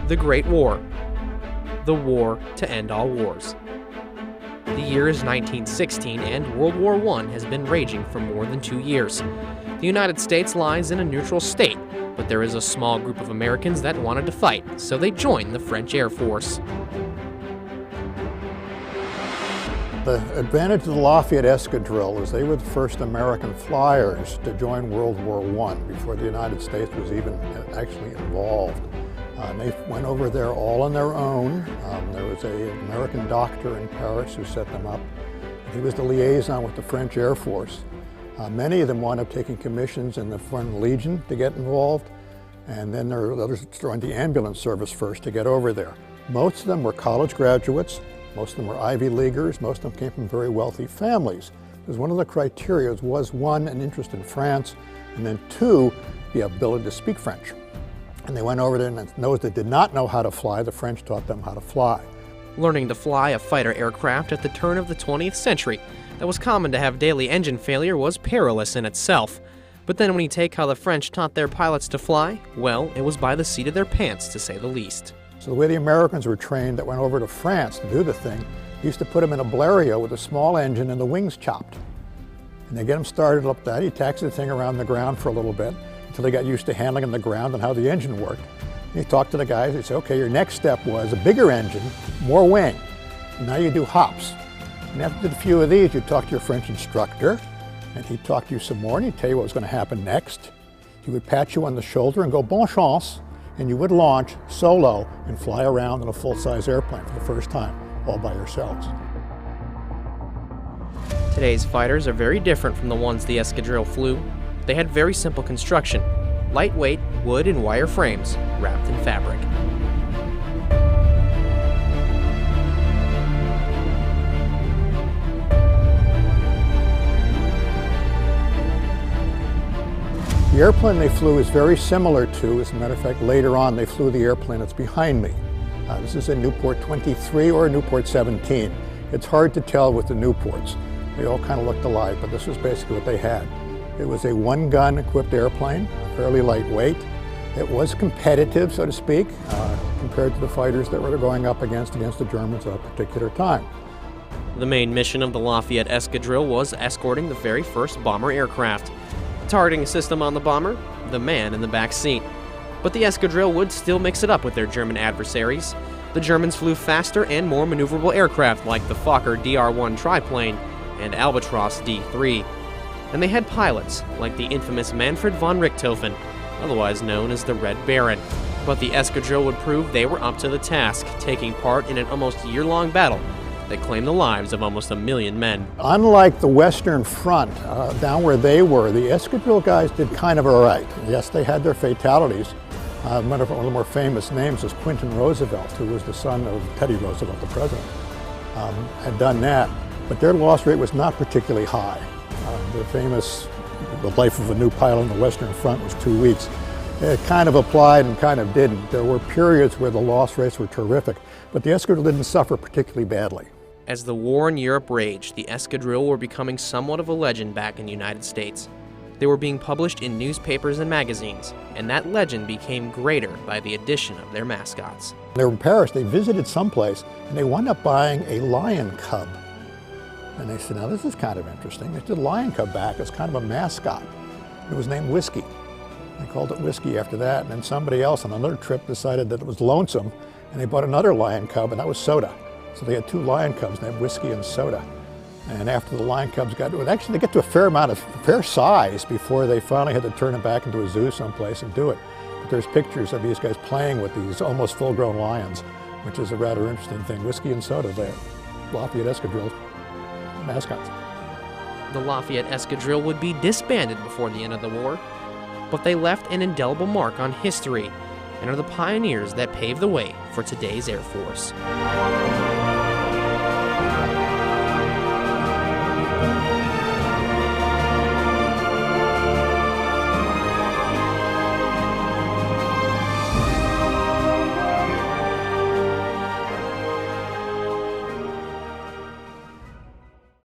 The Great War. The war to end all wars. The year is 1916 and World War I has been raging for more than 2 years. The United States lies in a neutral state, but there is a small group of Americans that wanted to fight, so they joined the French Air Force. The advantage of the Lafayette Escadrille is they were the first American flyers to join World War I before the United States was even actually involved. They went over there all on their own. There was an American doctor in Paris who set them up. He was the liaison with the French Air Force. Many of them wound up taking commissions in the Foreign Legion to get involved, and then there were others joined the ambulance service first to get over there. Most of them were college graduates. Most of them were Ivy Leaguers. Most of them came from very wealthy families. Because one of the criteria was, one, an interest in France, and then two, the ability to speak French. And they went over there, and those that did not know how to fly, the French taught them how to fly. Learning to fly a fighter aircraft at the turn of the 20th century that was common to have daily engine failure was perilous in itself. But then when you take how the French taught their pilots to fly, well, it was by the seat of their pants, to say the least. So the way the Americans were trained that went over to France to do the thing, used to put them in a Blériot with a small engine and the wings chopped. And they get them started up that. He taxied the thing around the ground for a little bit until they got used to handling on the ground and how the engine worked. And he talked to the guys, he'd say, okay, your next step was a bigger engine, more wing. And now you do hops. And after you did a few of these, you'd talk to your French instructor, and he'd talk to you some more, and he'd tell you what was going to happen next. He would pat you on the shoulder and go, bonne chance, and you would launch solo and fly around in a full-size airplane for the first time, all by yourselves. Today's fighters are very different from the ones the Escadrille flew. They had very simple construction, lightweight wood and wire frames wrapped in fabric. The airplane they flew is very similar to, as a matter of fact, later on they flew the airplane that's behind me. This is a Newport 23 or a Newport 17. It's hard to tell with the Newports. They all kind of looked alike, but this was basically what they had. It was a one-gun equipped airplane, fairly lightweight. It was competitive, so to speak, compared to the fighters that were going up against the Germans at a particular time. The main mission of the Lafayette Escadrille was escorting the very first bomber aircraft. The targeting system on the bomber, the man in the back seat. But the Escadrille would still mix it up with their German adversaries. The Germans flew faster and more maneuverable aircraft like the Fokker DR-1 triplane and Albatros D-3. And they had pilots like the infamous Manfred von Richthofen, otherwise known as the Red Baron. But the Escadrille would prove they were up to the task, taking part in an almost year-long battle that claimed the lives of almost 1 million men. Unlike the Western Front, down where they were, the Escadrille guys did kind of all right. Yes, they had their fatalities. One of the more famous names was Quentin Roosevelt, who was the son of Teddy Roosevelt, the president, had done that. But their loss rate was not particularly high. The life of a new pilot on the Western Front was 2 weeks. It kind of applied and kind of didn't. There were periods where the loss rates were terrific, but the Escadrille didn't suffer particularly badly. As the war in Europe raged, the Escadrille were becoming somewhat of a legend back in the United States. They were being published in newspapers and magazines, and that legend became greater by the addition of their mascots. They were in Paris, they visited someplace, and they wound up buying a lion cub. And they said, now this is kind of interesting. They did a lion cub back as kind of a mascot. It was named Whiskey. They called it Whiskey after that, and then somebody else on another trip decided that it was lonesome, and they bought another lion cub, and that was Soda. So they had 2 lion cubs, named Whiskey and Soda. And after the lion cubs got to it, actually they get to a fair size before they finally had to turn it back into a zoo someplace and do it. But there's pictures of these guys playing with these almost full-grown lions, which is a rather interesting thing. Whiskey and Soda, the Lafayette Escadrille mascots. The Lafayette Escadrille would be disbanded before the end of the war, but they left an indelible mark on history and are the pioneers that paved the way for today's Air Force.